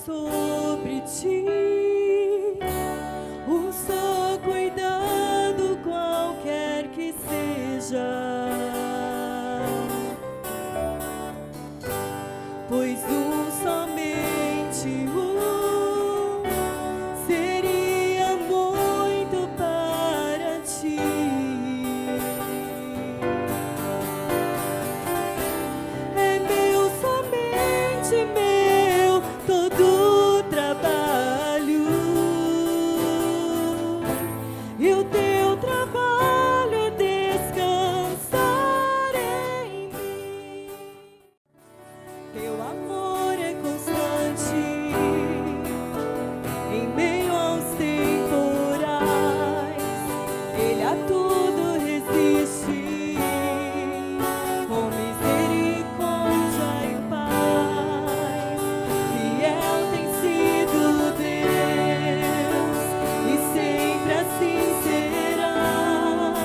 sobre ti, um só cuidado qualquer que seja, pois somente seria muito para ti. É meu, somente meu, todo o trabalho, e o teu trabalho é descansar em mim. Teu amor é constante em meio aos temporais, ele a tudo resiste, com misericórdia e paz. Fiel tem sido Deus, e sempre assim serás,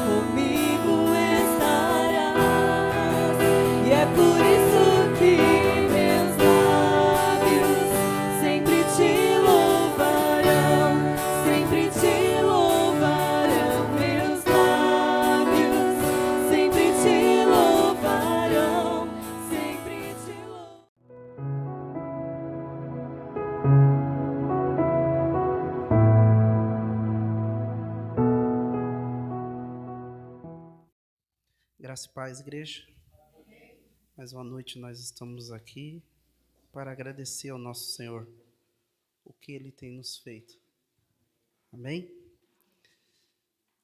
comigo estarás, e é por isso que meus lábios sempre te louvarão, sempre te louvarão. Meus lábios sempre te louvarão, sempre te louvarão. Graça e paz, igreja. Mais uma noite nós estamos aqui para agradecer ao nosso Senhor o que Ele tem nos feito. Amém?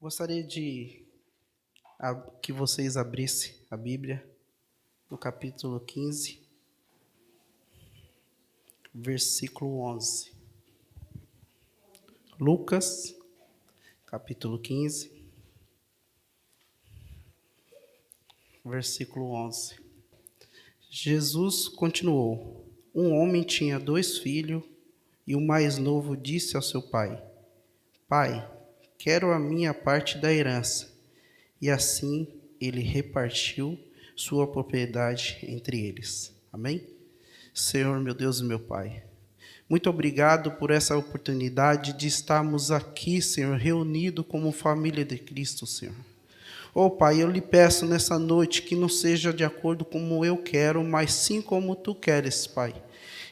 Gostaria de que vocês abrissem a Bíblia no capítulo 15, versículo 11. Lucas, capítulo 15, versículo 11. Jesus continuou: um homem tinha 2 filhos, e o mais novo disse ao seu pai: Pai, quero a minha parte da herança. E assim ele repartiu sua propriedade entre eles. Amém? Senhor, meu Deus e meu Pai, muito obrigado por essa oportunidade de estarmos aqui, Senhor, reunidos como família de Cristo, Senhor. Pai, eu lhe peço nessa noite que não seja de acordo como eu quero, mas sim como Tu queres, Pai.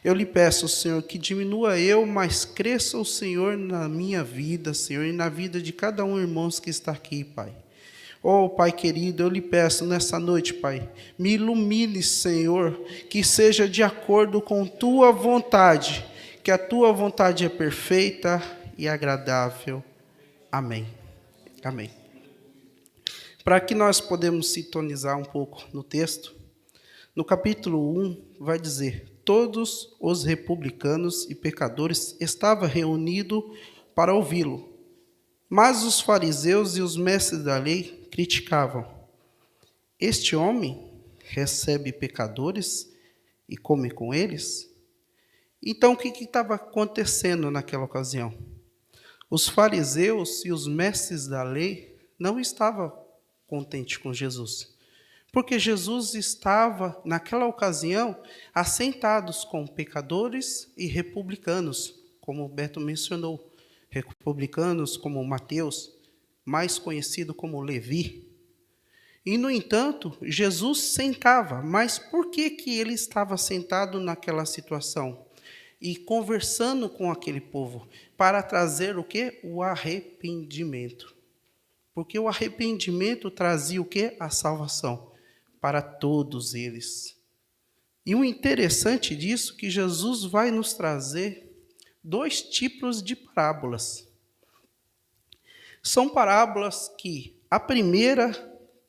Eu lhe peço, Senhor, que diminua eu, mas cresça o Senhor na minha vida, Senhor, e na vida de cada um, irmãos, que está aqui, Pai. Pai querido, eu lhe peço nessa noite, Pai, me ilumine, Senhor, que seja de acordo com Tua vontade, que a Tua vontade é perfeita e agradável. Amém. Amém. Para que nós podemos sintonizar um pouco no texto, no capítulo 1 vai dizer: todos os republicanos e pecadores estavam reunidos para ouvi-lo, mas os fariseus e os mestres da lei criticavam. Este homem recebe pecadores e come com eles? Então, o que estava acontecendo naquela ocasião? Os fariseus e os mestres da lei não estavam contentes com Jesus, porque Jesus estava, naquela ocasião, assentados com pecadores e republicanos, como o Beto mencionou, republicanos como Mateus, mais conhecido como Levi. E, no entanto, Jesus sentava, mas por que ele estava sentado naquela situação? E conversando com aquele povo, para trazer o quê? O arrependimento. Porque o arrependimento trazia o quê? A salvação para todos eles. E o interessante disso é que Jesus vai nos trazer 2 tipos de parábolas. São parábolas que, a primeira,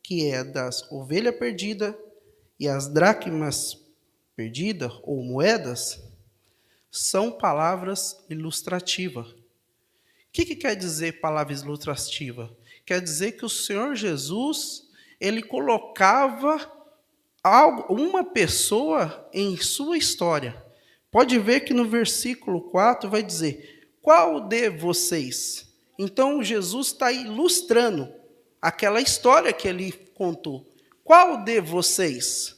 que é das ovelhas perdidas e as dracmas perdidas, ou moedas, são palavras ilustrativas. O que quer dizer palavra ilustrativa? Quer dizer que o Senhor Jesus, Ele colocava uma pessoa em sua história. Pode ver que no versículo 4 vai dizer: qual de vocês? Então Jesus está ilustrando aquela história que Ele contou. Qual de vocês?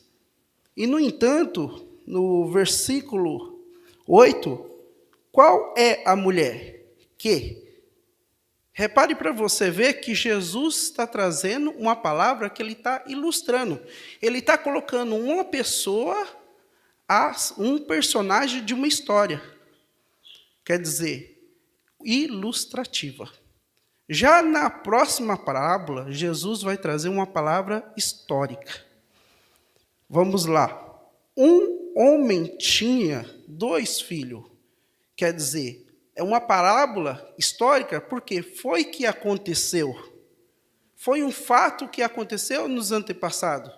E no entanto, no versículo 8, qual é a mulher que? Repare para você ver que Jesus está trazendo uma palavra que ele está ilustrando. Ele está colocando uma pessoa a um personagem de uma história. Quer dizer, ilustrativa. Já na próxima parábola, Jesus vai trazer uma palavra histórica. Vamos lá. Um homem tinha 2 filhos. Quer dizer, é uma parábola histórica porque foi que aconteceu. Foi um fato que aconteceu nos antepassados.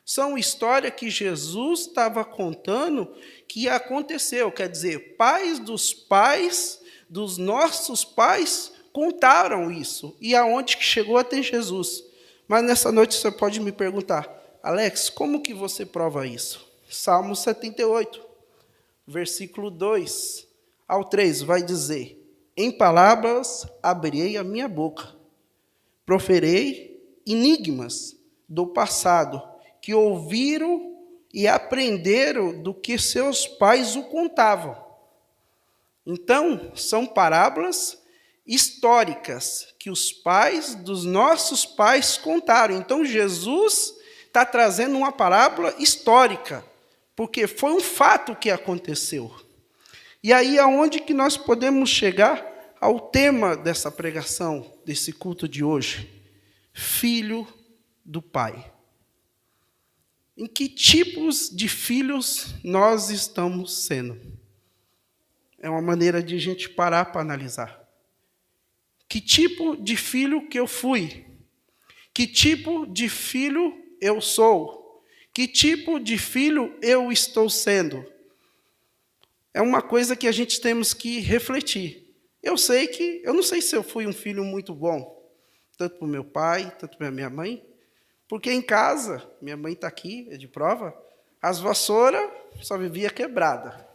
São histórias que Jesus estava contando que aconteceu. Quer dizer, pais dos nossos pais, contaram isso. E aonde que chegou até Jesus. Mas nessa noite você pode me perguntar, Alex, como que você prova isso? Salmo 78, versículo 2 ao 3, vai dizer: em palavras abrirei a minha boca, proferei enigmas do passado, que ouviram e aprenderam do que seus pais o contavam. Então, são parábolas históricas que os pais dos nossos pais contaram. Então, Jesus está trazendo uma parábola histórica, porque foi um fato que aconteceu. E aí, aonde que nós podemos chegar ao tema dessa pregação, desse culto de hoje? Filho do Pai. Em que tipos de filhos nós estamos sendo? É uma maneira de a gente parar para analisar. Que tipo de filho que eu fui? Que tipo de filho eu sou? Que tipo de filho eu estou sendo? É uma coisa que a gente temos que refletir. Eu não sei se eu fui um filho muito bom, tanto para o meu pai, tanto para a minha mãe, porque em casa, minha mãe está aqui, é de prova, as vassouras só vivia quebrada.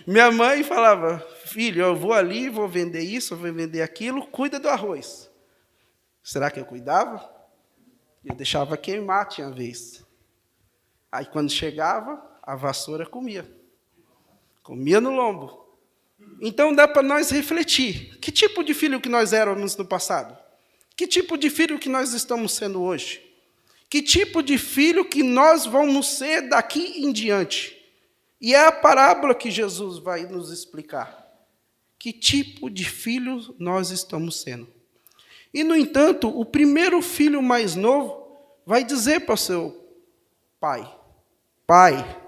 Minha mãe falava, filho, eu vou ali, vou vender isso, vou vender aquilo, cuida do arroz. Será que eu cuidava? Eu deixava queimar, tinha vez. Aí quando chegava, a vassoura comia no lombo. Então dá para nós refletir, que tipo de filho que nós éramos no passado? Que tipo de filho que nós estamos sendo hoje? Que tipo de filho que nós vamos ser daqui em diante? E é a parábola que Jesus vai nos explicar. Que tipo de filho nós estamos sendo? E, no entanto, o primeiro filho mais novo vai dizer para o seu pai: Pai,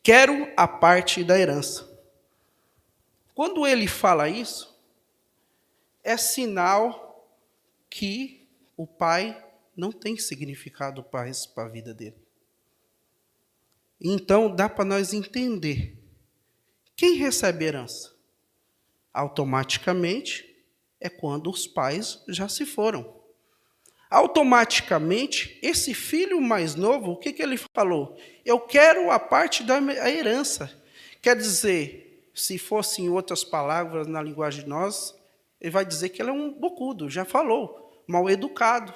quero a parte da herança. Quando ele fala isso, é sinal que o pai não tem significado para a vida dele. Então, dá para nós entender. Quem recebe herança? Automaticamente é quando os pais já se foram. Automaticamente, esse filho mais novo, o que ele falou? Eu quero a parte da herança. Quer dizer, se fosse em outras palavras, na linguagem de nós, ele vai dizer que ele é um bocudo, já falou, mal educado.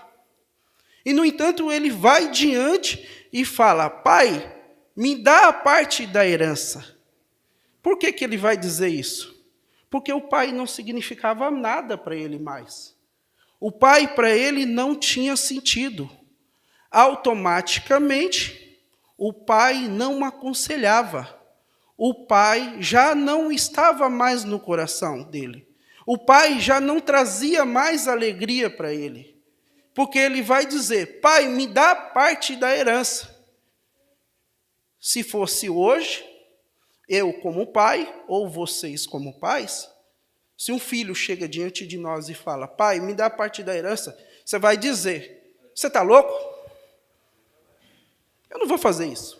E, no entanto, ele vai diante e fala: Pai, me dá a parte da herança. Por que ele vai dizer isso? Porque o pai não significava nada para ele mais. O pai para ele não tinha sentido. Automaticamente, o pai não aconselhava. O pai já não estava mais no coração dele. O pai já não trazia mais alegria para ele. Porque ele vai dizer: Pai, me dá parte da herança. Se fosse hoje, eu como pai, ou vocês como pais, se um filho chega diante de nós e fala: Pai, me dá parte da herança, você vai dizer: Você está louco? Eu não vou fazer isso.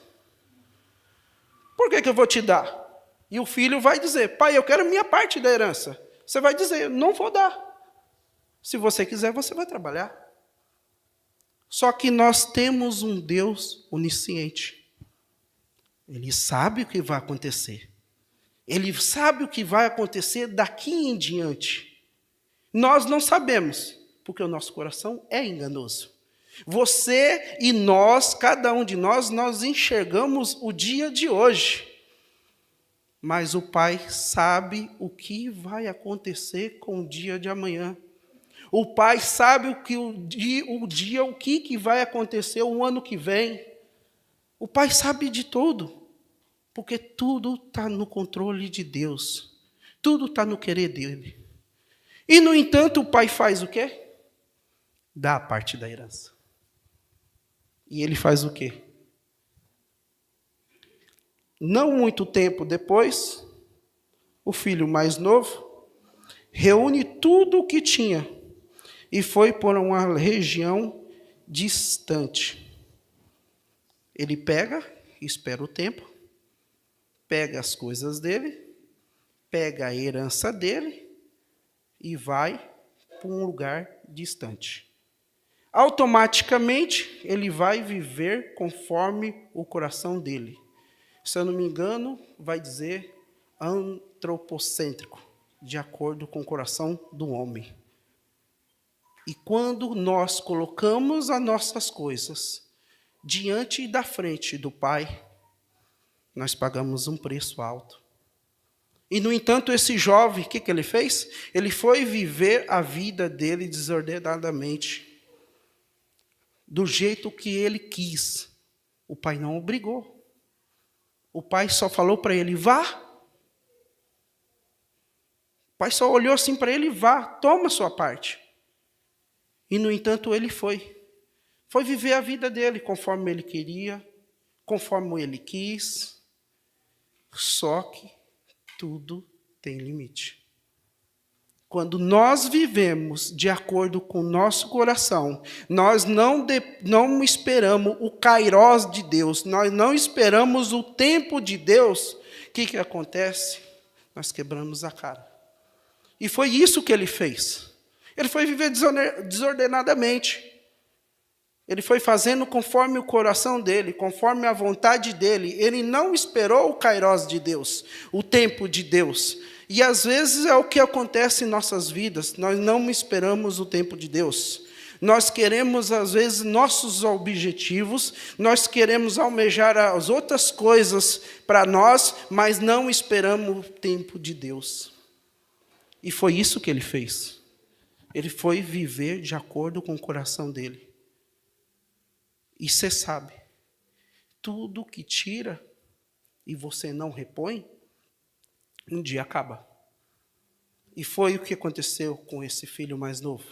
Por que eu vou te dar? E o filho vai dizer: Pai, eu quero minha parte da herança. Você vai dizer: Não vou dar. Se você quiser, você vai trabalhar. Só que nós temos um Deus onisciente. Ele sabe o que vai acontecer. Ele sabe o que vai acontecer daqui em diante. Nós não sabemos, porque o nosso coração é enganoso. Você e nós, cada um de nós enxergamos o dia de hoje. Mas o Pai sabe o que vai acontecer com o dia de amanhã. O Pai sabe o que vai acontecer o ano que vem. O Pai sabe de tudo, porque tudo está no controle de Deus. Tudo está no querer dele. E, no entanto, o Pai faz o quê? Dá a parte da herança. E ele faz o quê? Não muito tempo depois, o filho mais novo reúne tudo o que tinha e foi por uma região distante. Ele pega, espera o tempo, pega as coisas dele, pega a herança dele e vai para um lugar distante. Automaticamente, ele vai viver conforme o coração dele. Se eu não me engano, vai dizer antropocêntrico, de acordo com o coração do homem. E quando nós colocamos as nossas coisas diante e da frente do Pai, nós pagamos um preço alto. E, no entanto, esse jovem, o que ele fez? Ele foi viver a vida dele desordenadamente, do jeito que ele quis. O Pai não obrigou. O Pai só falou para ele, vá. O Pai só olhou assim para ele, vá, toma a sua parte. E, no entanto, ele foi. Foi viver a vida dele conforme ele queria, conforme ele quis. Só que tudo tem limite. Quando nós vivemos de acordo com o nosso coração, nós não esperamos o kairós de Deus, nós não esperamos o tempo de Deus, o que acontece? Nós quebramos a cara. E foi isso que ele fez. Ele foi viver desordenadamente. Ele foi fazendo conforme o coração dele, conforme a vontade dele. Ele não esperou o kairós de Deus, o tempo de Deus. E às vezes é o que acontece em nossas vidas. Nós não esperamos o tempo de Deus. Nós queremos, às vezes, nossos objetivos, nós queremos almejar as outras coisas para nós, mas não esperamos o tempo de Deus. E foi isso que ele fez. Ele foi viver de acordo com o coração dele. E você sabe, tudo que tira e você não repõe, um dia acaba. E foi o que aconteceu com esse filho mais novo.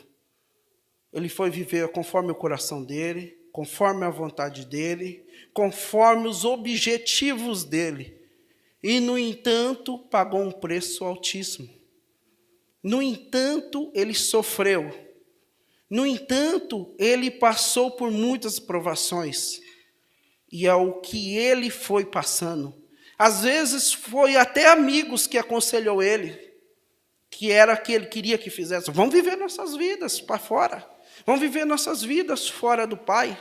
Ele foi viver conforme o coração dele, conforme a vontade dele, conforme os objetivos dele. E, no entanto, pagou um preço altíssimo. No entanto, ele sofreu. No entanto, ele passou por muitas provações. E é o que ele foi passando. Às vezes, foi até amigos que aconselhou ele, que era o que ele queria que fizesse. Vamos viver nossas vidas para fora. Vamos viver nossas vidas fora do Pai.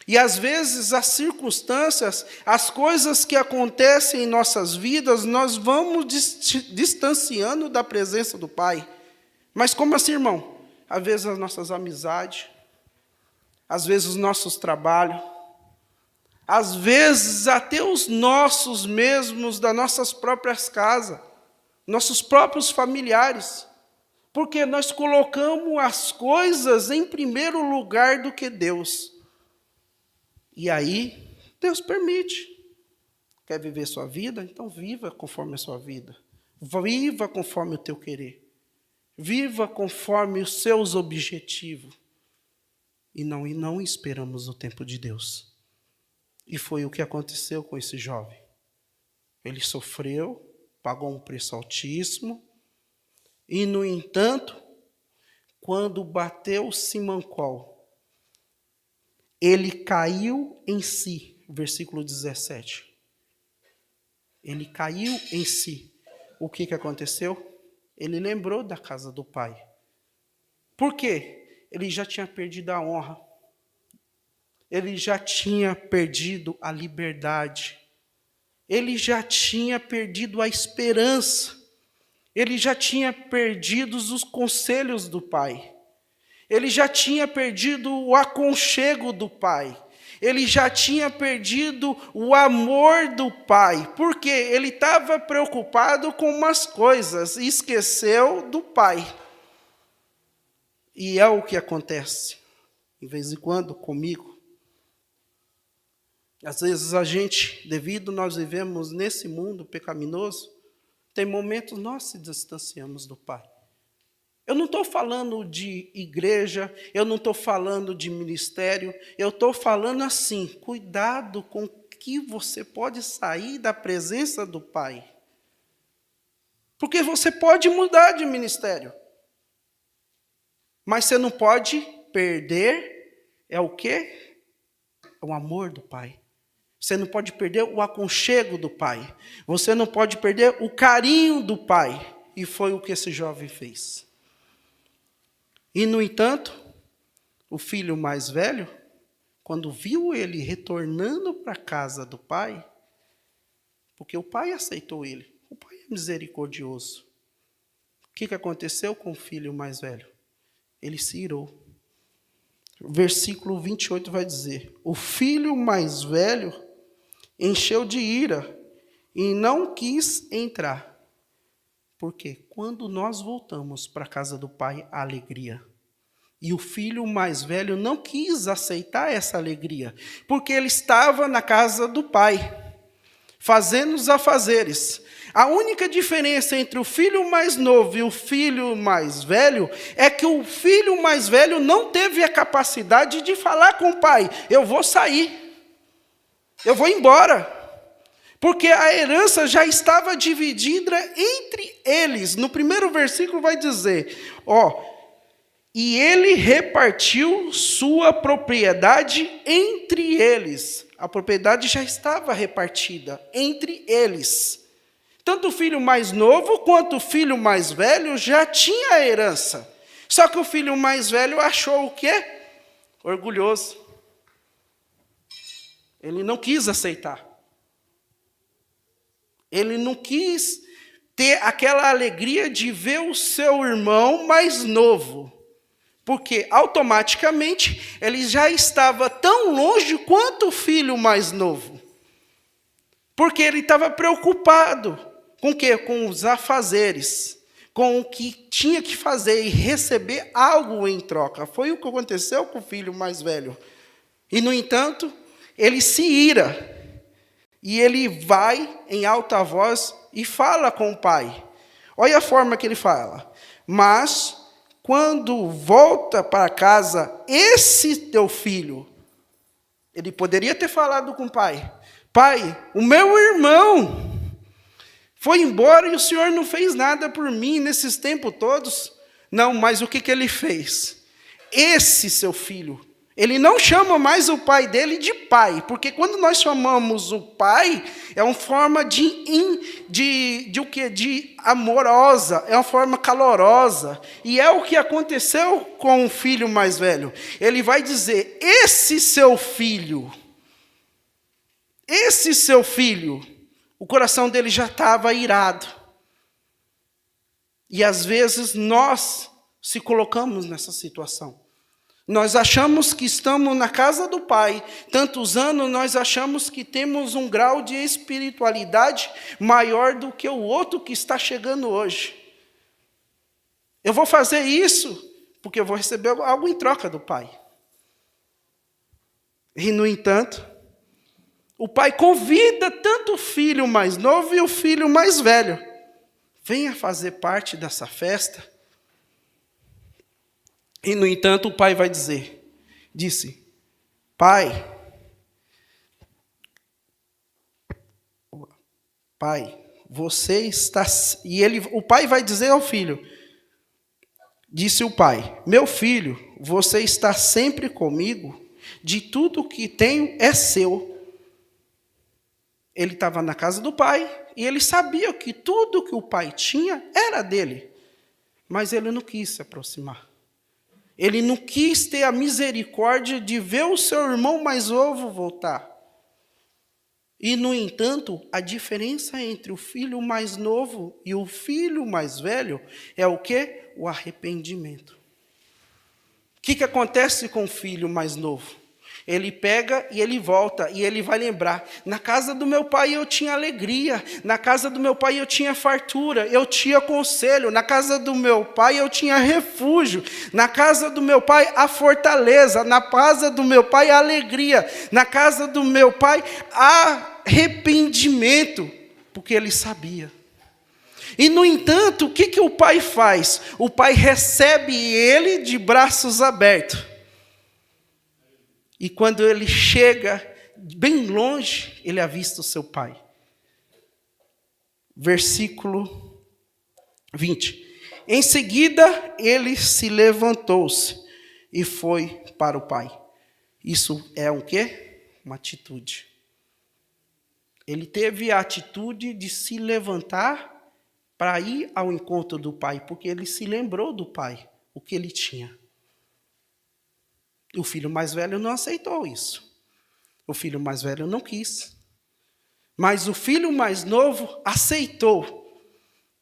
E, às vezes, as circunstâncias, as coisas que acontecem em nossas vidas, nós vamos distanciando da presença do Pai. Mas como assim, irmão? Às vezes as nossas amizades, às vezes os nossos trabalhos, às vezes até os nossos mesmos, das nossas próprias casas, nossos próprios familiares, porque nós colocamos as coisas em primeiro lugar do que Deus. E aí, Deus permite. Quer viver sua vida? Então viva conforme a sua vida. Viva conforme o teu querer. Viva conforme os seus objetivos. E não esperamos o tempo de Deus. E foi o que aconteceu com esse jovem. Ele sofreu, pagou um preço altíssimo. E, no entanto, quando bateu o simancol, ele caiu em si. Versículo 17. Ele caiu em si. O que aconteceu? Ele lembrou da casa do pai. Por quê? Ele já tinha perdido a honra. Ele já tinha perdido a liberdade. Ele já tinha perdido a esperança. Ele já tinha perdido os conselhos do pai. Ele já tinha perdido o aconchego do pai. Ele já tinha perdido o amor do pai. Porque ele estava preocupado com umas coisas e esqueceu do pai. E é o que acontece, de vez em quando, comigo. Às vezes a gente, devido nós vivemos nesse mundo pecaminoso, tem momentos nós se distanciamos do pai. Eu não estou falando de igreja, eu não estou falando de ministério, eu estou falando assim, cuidado com que você pode sair da presença do pai. Porque você pode mudar de ministério. Mas você não pode perder, é o quê? O amor do pai. Você não pode perder o aconchego do pai. Você não pode perder o carinho do pai. E foi o que esse jovem fez. E, no entanto, o filho mais velho, quando viu ele retornando para a casa do pai, porque o pai aceitou ele, o pai é misericordioso. O que aconteceu com o filho mais velho? Ele se irou. O versículo 28 vai dizer: o filho mais velho encheu de ira e não quis entrar. Porque quando nós voltamos para a casa do pai, há alegria. E o filho mais velho não quis aceitar essa alegria, porque ele estava na casa do pai, fazendo os afazeres. A única diferença entre o filho mais novo e o filho mais velho é que o filho mais velho não teve a capacidade de falar com o pai: eu vou sair, eu vou embora. Porque a herança já estava dividida entre eles. No primeiro versículo vai dizer, e ele repartiu sua propriedade entre eles. A propriedade já estava repartida entre eles. Tanto o filho mais novo quanto o filho mais velho já tinha a herança. Só que o filho mais velho achou o quê? Orgulhoso. Ele não quis aceitar. Ele não quis ter aquela alegria de ver o seu irmão mais novo. Porque automaticamente ele já estava tão longe quanto o filho mais novo. Porque ele estava preocupado com o quê? Com os afazeres, com o que tinha que fazer e receber algo em troca. Foi o que aconteceu com o filho mais velho. E, no entanto, ele se ira. E ele vai em alta voz e fala com o pai. Olha a forma que ele fala. Mas, quando volta para casa, esse teu filho, ele poderia ter falado com o pai: pai, o meu irmão foi embora e o senhor não fez nada por mim nesses tempos todos. Não, mas o que ele fez? Esse seu filho, ele não chama mais o pai dele de pai, porque quando nós chamamos o pai, é uma forma o quê? De amorosa, é uma forma calorosa. E é o que aconteceu com o filho mais velho. Ele vai dizer: esse seu filho, o coração dele já estava irado. E às vezes nós se colocamos nessa situação. Nós achamos que estamos na casa do Pai. Tantos anos nós achamos que temos um grau de espiritualidade maior do que o outro que está chegando hoje. Eu vou fazer isso porque eu vou receber algo em troca do Pai. E, no entanto, o pai convida tanto o filho mais novo e o filho mais velho: venha fazer parte dessa festa. E, no entanto, o pai vai disse, pai, você está... o pai vai dizer ao filho, disse o pai: meu filho, você está sempre comigo, de tudo que tenho é seu. Ele estava na casa do pai e ele sabia que tudo que o pai tinha era dele. Mas ele não quis se aproximar. Ele não quis ter a misericórdia de ver o seu irmão mais novo voltar. E, no entanto, a diferença entre o filho mais novo e o filho mais velho é o quê? O arrependimento. que acontece com o filho mais novo? Ele pega e ele volta, e ele vai lembrar, na casa do meu pai eu tinha alegria, na casa do meu pai eu tinha fartura, eu tinha conselho, na casa do meu pai eu tinha refúgio, na casa do meu pai a fortaleza, na casa do meu pai a alegria, na casa do meu pai arrependimento, porque ele sabia. E, no entanto, o que o pai faz? O pai recebe ele de braços abertos. E quando ele chega bem longe, ele avista o seu pai. Versículo 20. Em seguida, ele se levantou-se e foi para o pai. Isso é um quê? Uma atitude. Ele teve a atitude de se levantar para ir ao encontro do pai, porque ele se lembrou do pai, o que ele tinha. O filho mais velho não aceitou isso. O filho mais velho não quis. Mas o filho mais novo aceitou.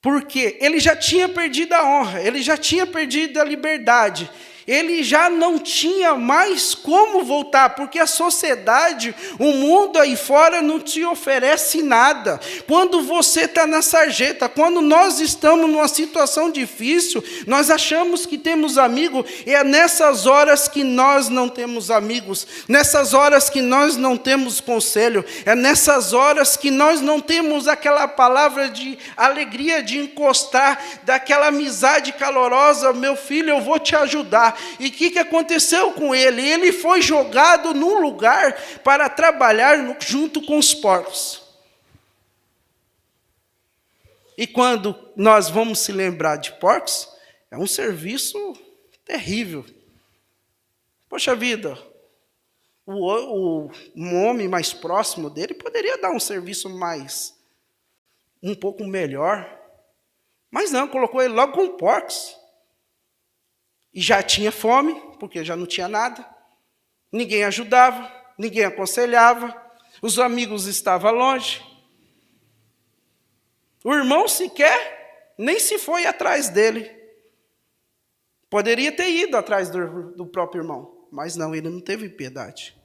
Porque ele já tinha perdido a honra, ele já tinha perdido a liberdade. Ele já não tinha mais como voltar, porque a sociedade, o mundo aí fora não te oferece nada. Quando você está na sarjeta, quando nós estamos numa situação difícil, nós achamos que temos amigo, e é nessas horas que nós não temos amigos, nessas horas que nós não temos conselho, é nessas horas que nós não temos aquela palavra de alegria, de encostar, daquela amizade calorosa, meu filho, eu vou te ajudar. E o que aconteceu com ele? Ele foi jogado num lugar para trabalhar junto com os porcos. E quando nós vamos se lembrar de porcos, é um serviço terrível. Poxa vida, um homem mais próximo dele poderia dar um serviço um pouco melhor. Mas não, colocou ele logo com porcos. E já tinha fome, porque já não tinha nada. Ninguém ajudava, ninguém aconselhava. Os amigos estavam longe. O irmão sequer nem se foi atrás dele. Poderia ter ido atrás do próprio irmão, mas não, ele não teve piedade.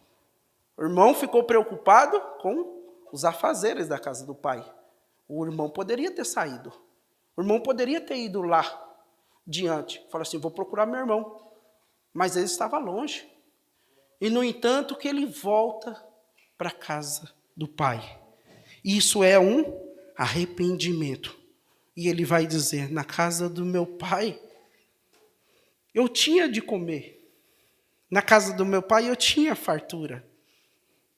O irmão ficou preocupado com os afazeres da casa do pai. O irmão poderia ter saído. O irmão poderia ter ido lá diante. Falou assim, vou procurar meu irmão. Mas ele estava longe. E, no entanto, que ele volta para a casa do pai. Isso é um arrependimento. E ele vai dizer, na casa do meu pai, eu tinha de comer. Na casa do meu pai, eu tinha fartura.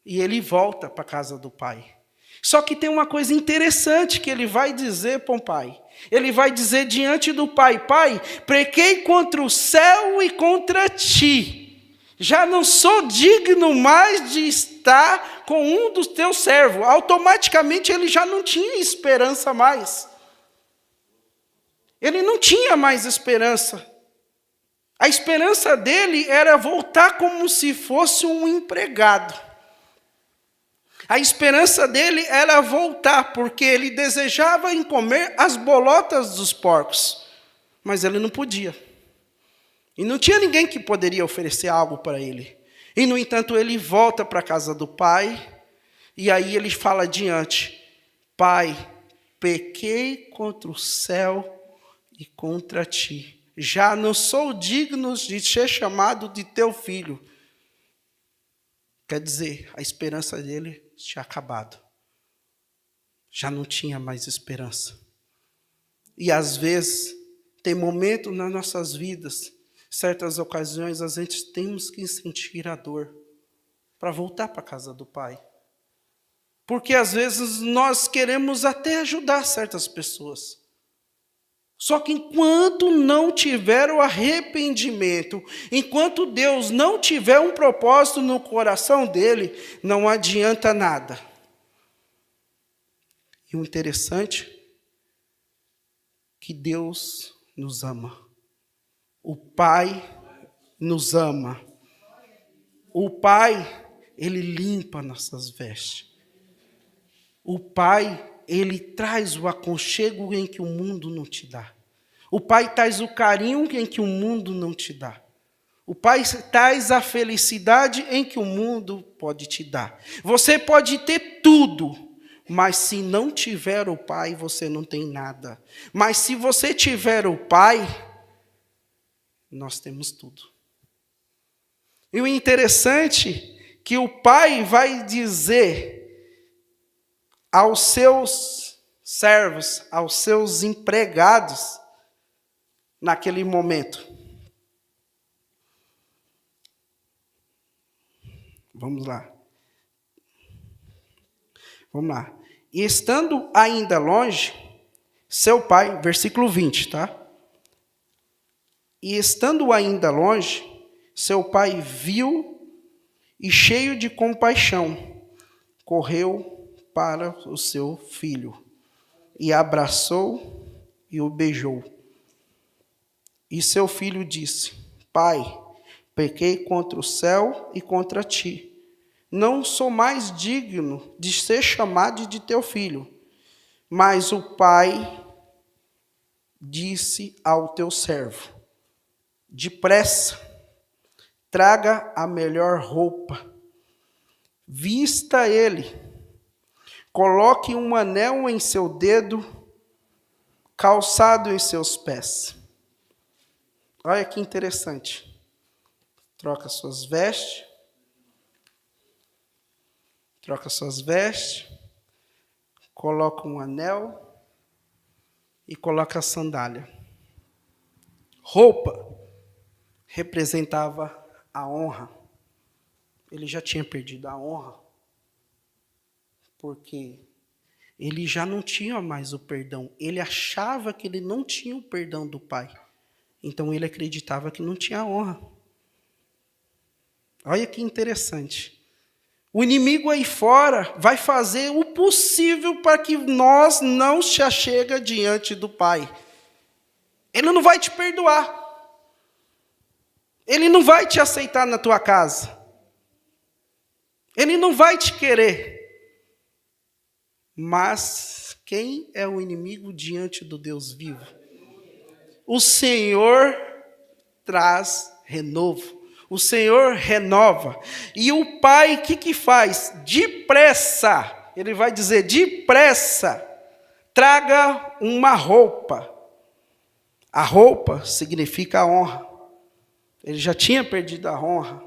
E ele volta para a casa do pai. Só que tem uma coisa interessante que ele vai dizer para o pai. Ele vai dizer diante do pai, pai, pequei contra o céu e contra ti. Já não sou digno mais de estar com um dos teus servos. Automaticamente ele já não tinha esperança mais. Ele não tinha mais esperança. A esperança dele era voltar como se fosse um empregado. A esperança dele era voltar, porque ele desejava em comer as bolotas dos porcos, mas ele não podia. E não tinha ninguém que poderia oferecer algo para ele. E, no entanto, ele volta para a casa do pai, e aí ele fala adiante, pai, pequei contra o céu e contra ti. Já não sou digno de ser chamado de teu filho. Quer dizer, a esperança dele tinha acabado. Já não tinha mais esperança. E às vezes, tem momentos nas nossas vidas, certas ocasiões, a gente temos que sentir a dor para voltar para a casa do pai. Porque às vezes nós queremos até ajudar certas pessoas. Só que enquanto não tiver o arrependimento, enquanto Deus não tiver um propósito no coração dele, não adianta nada. E o interessante é que Deus nos ama. O Pai nos ama. O Pai, Ele limpa nossas vestes. O Pai, Ele traz o aconchego em que o mundo não te dá. O Pai traz o carinho em que o mundo não te dá. O Pai traz a felicidade em que o mundo pode te dar. Você pode ter tudo, mas se não tiver o Pai, você não tem nada. Mas se você tiver o Pai, nós temos tudo. E o interessante é que o Pai vai dizer aos seus servos, aos seus empregados, naquele momento. Vamos lá. E estando ainda longe, seu pai, versículo 20, tá? E estando ainda longe, seu pai viu e cheio de compaixão, correu para o seu filho e abraçou e o beijou. E seu filho disse: Pai, pequei contra o céu e contra ti. Não sou mais digno de ser chamado de teu filho. Mas o pai disse ao teu servo: depressa, traga a melhor roupa, vista ele, coloque um anel em seu dedo, calçado em seus pés. Olha que interessante. Troca suas vestes, coloca um anel e coloca a sandália. Roupa representava a honra. Ele já tinha perdido a honra, porque ele já não tinha mais o perdão. Ele achava que ele não tinha o perdão do Pai. Então ele acreditava que não tinha honra. Olha que interessante. O inimigo aí fora vai fazer o possível para que nós não se achegue diante do Pai. Ele não vai te perdoar. Ele não vai te aceitar na tua casa. Ele não vai te querer. Mas quem é o inimigo diante do Deus vivo? O Senhor traz renovo. O Senhor renova. E o Pai, o que faz? Depressa. Ele vai dizer, depressa, traga uma roupa. A roupa significa a honra. Ele já tinha perdido a honra.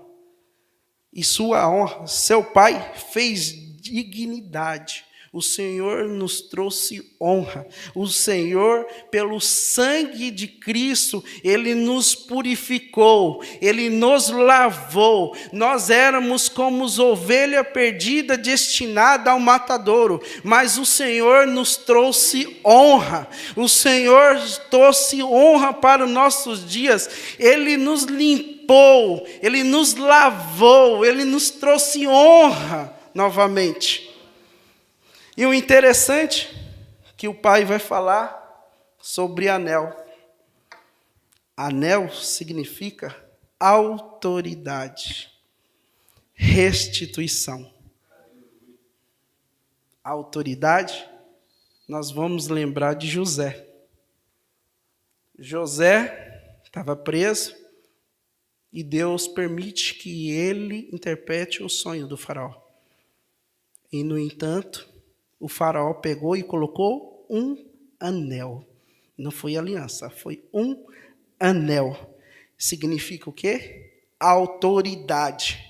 E sua honra, seu Pai fez dignidade. O Senhor nos trouxe honra. O Senhor, pelo sangue de Cristo, Ele nos purificou. Ele nos lavou. Nós éramos como ovelha perdida, destinada ao matadouro. Mas o Senhor nos trouxe honra. O Senhor trouxe honra para os nossos dias. Ele nos limpou. Ele nos lavou. Ele nos trouxe honra novamente. E o interessante é que o Pai vai falar sobre anel. Anel significa autoridade, restituição. A autoridade, nós vamos lembrar de José. José estava preso e Deus permite que ele interprete o sonho do faraó. E, no entanto, o faraó pegou e colocou um anel. Não foi aliança, foi um anel. Significa o quê? Autoridade.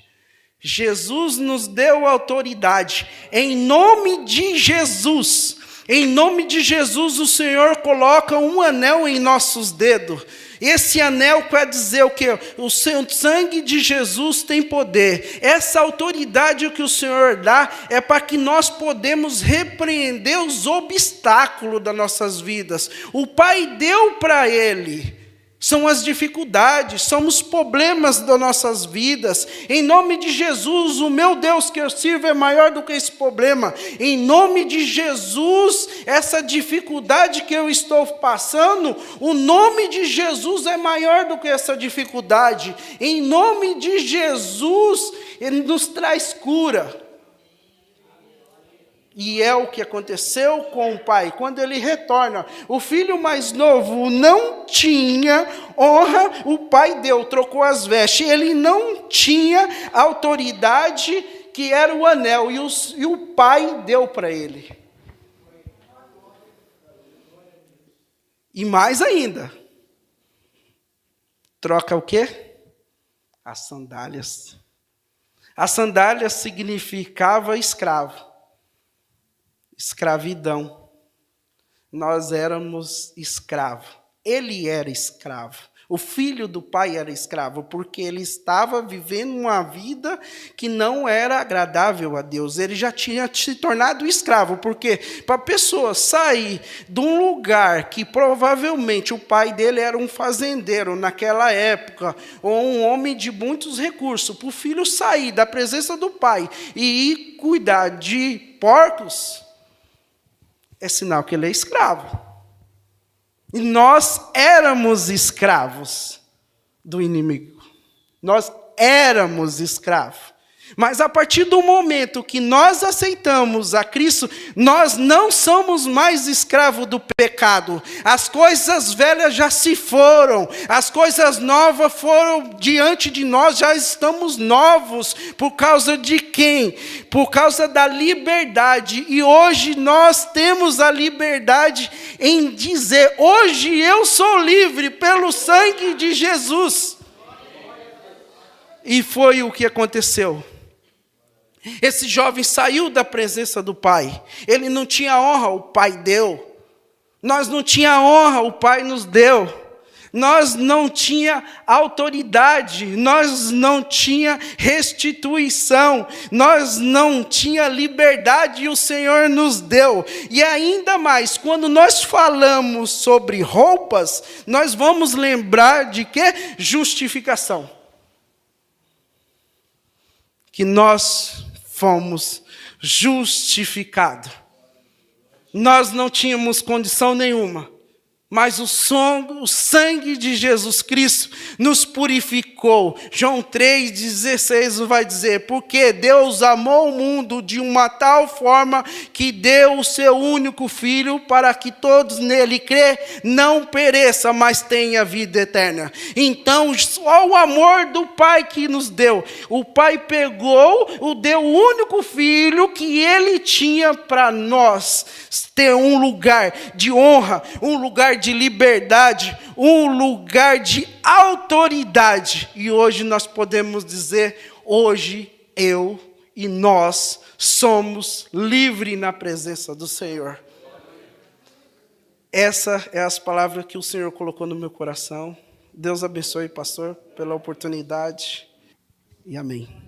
Jesus nos deu autoridade. Em nome de Jesus. Em nome de Jesus, o Senhor coloca um anel em nossos dedos. Esse anel quer dizer o quê? O sangue de Jesus tem poder. Essa autoridade que o Senhor dá é para que nós podemos repreender os obstáculos das nossas vidas. O Pai deu para ele. São as dificuldades, são os problemas das nossas vidas. Em nome de Jesus, o meu Deus que eu sirvo é maior do que esse problema. Em nome de Jesus, essa dificuldade que eu estou passando, o nome de Jesus é maior do que essa dificuldade. Em nome de Jesus, Ele nos traz cura. E é o que aconteceu com o pai. Quando ele retorna, o filho mais novo não tinha honra, o pai deu, trocou as vestes. Ele não tinha autoridade, que era o anel, e o pai deu para ele. E mais ainda, troca o quê? As sandálias. As sandálias significava escravo. Escravidão. Nós éramos escravos. Ele era escravo. O filho do pai era escravo, porque ele estava vivendo uma vida que não era agradável a Deus. Ele já tinha se tornado escravo, porque para a pessoa sair de um lugar que provavelmente o pai dele era um fazendeiro naquela época, ou um homem de muitos recursos, para o filho sair da presença do pai e ir cuidar de porcos, é sinal que ele é escravo. E nós éramos escravos do inimigo. Nós éramos escravos. Mas a partir do momento que nós aceitamos a Cristo, nós não somos mais escravos do pecado. As coisas velhas já se foram, as coisas novas foram diante de nós, já estamos novos. Por causa de quem? Por causa da liberdade. E hoje nós temos a liberdade em dizer: hoje eu sou livre pelo sangue de Jesus. E foi o que aconteceu. Esse jovem saiu da presença do pai. Ele não tinha honra, o pai deu. Nós não tinha honra, o pai nos deu. Nós não tinha autoridade, nós não tinha restituição, nós não tinha liberdade e o Senhor nos deu. E ainda mais, quando nós falamos sobre roupas, nós vamos lembrar de quê? Justificação. Que nós fomos justificados. Nós não tínhamos condição nenhuma, mas o sangue de Jesus Cristo nos purificou. João 3,16 vai dizer: porque Deus amou o mundo de uma tal forma que deu o seu único Filho, para que todos nele crê, não pereça, mas tenha vida eterna. Então, só o amor do Pai que nos deu. O Pai pegou, deu o único Filho que Ele tinha para nós ter um lugar de honra, um lugar de liberdade, um lugar de autoridade. E hoje nós podemos dizer: hoje eu e nós somos livres na presença do Senhor. Essa é as palavras que o Senhor colocou no meu coração. Deus abençoe, pastor, pela oportunidade. E amém.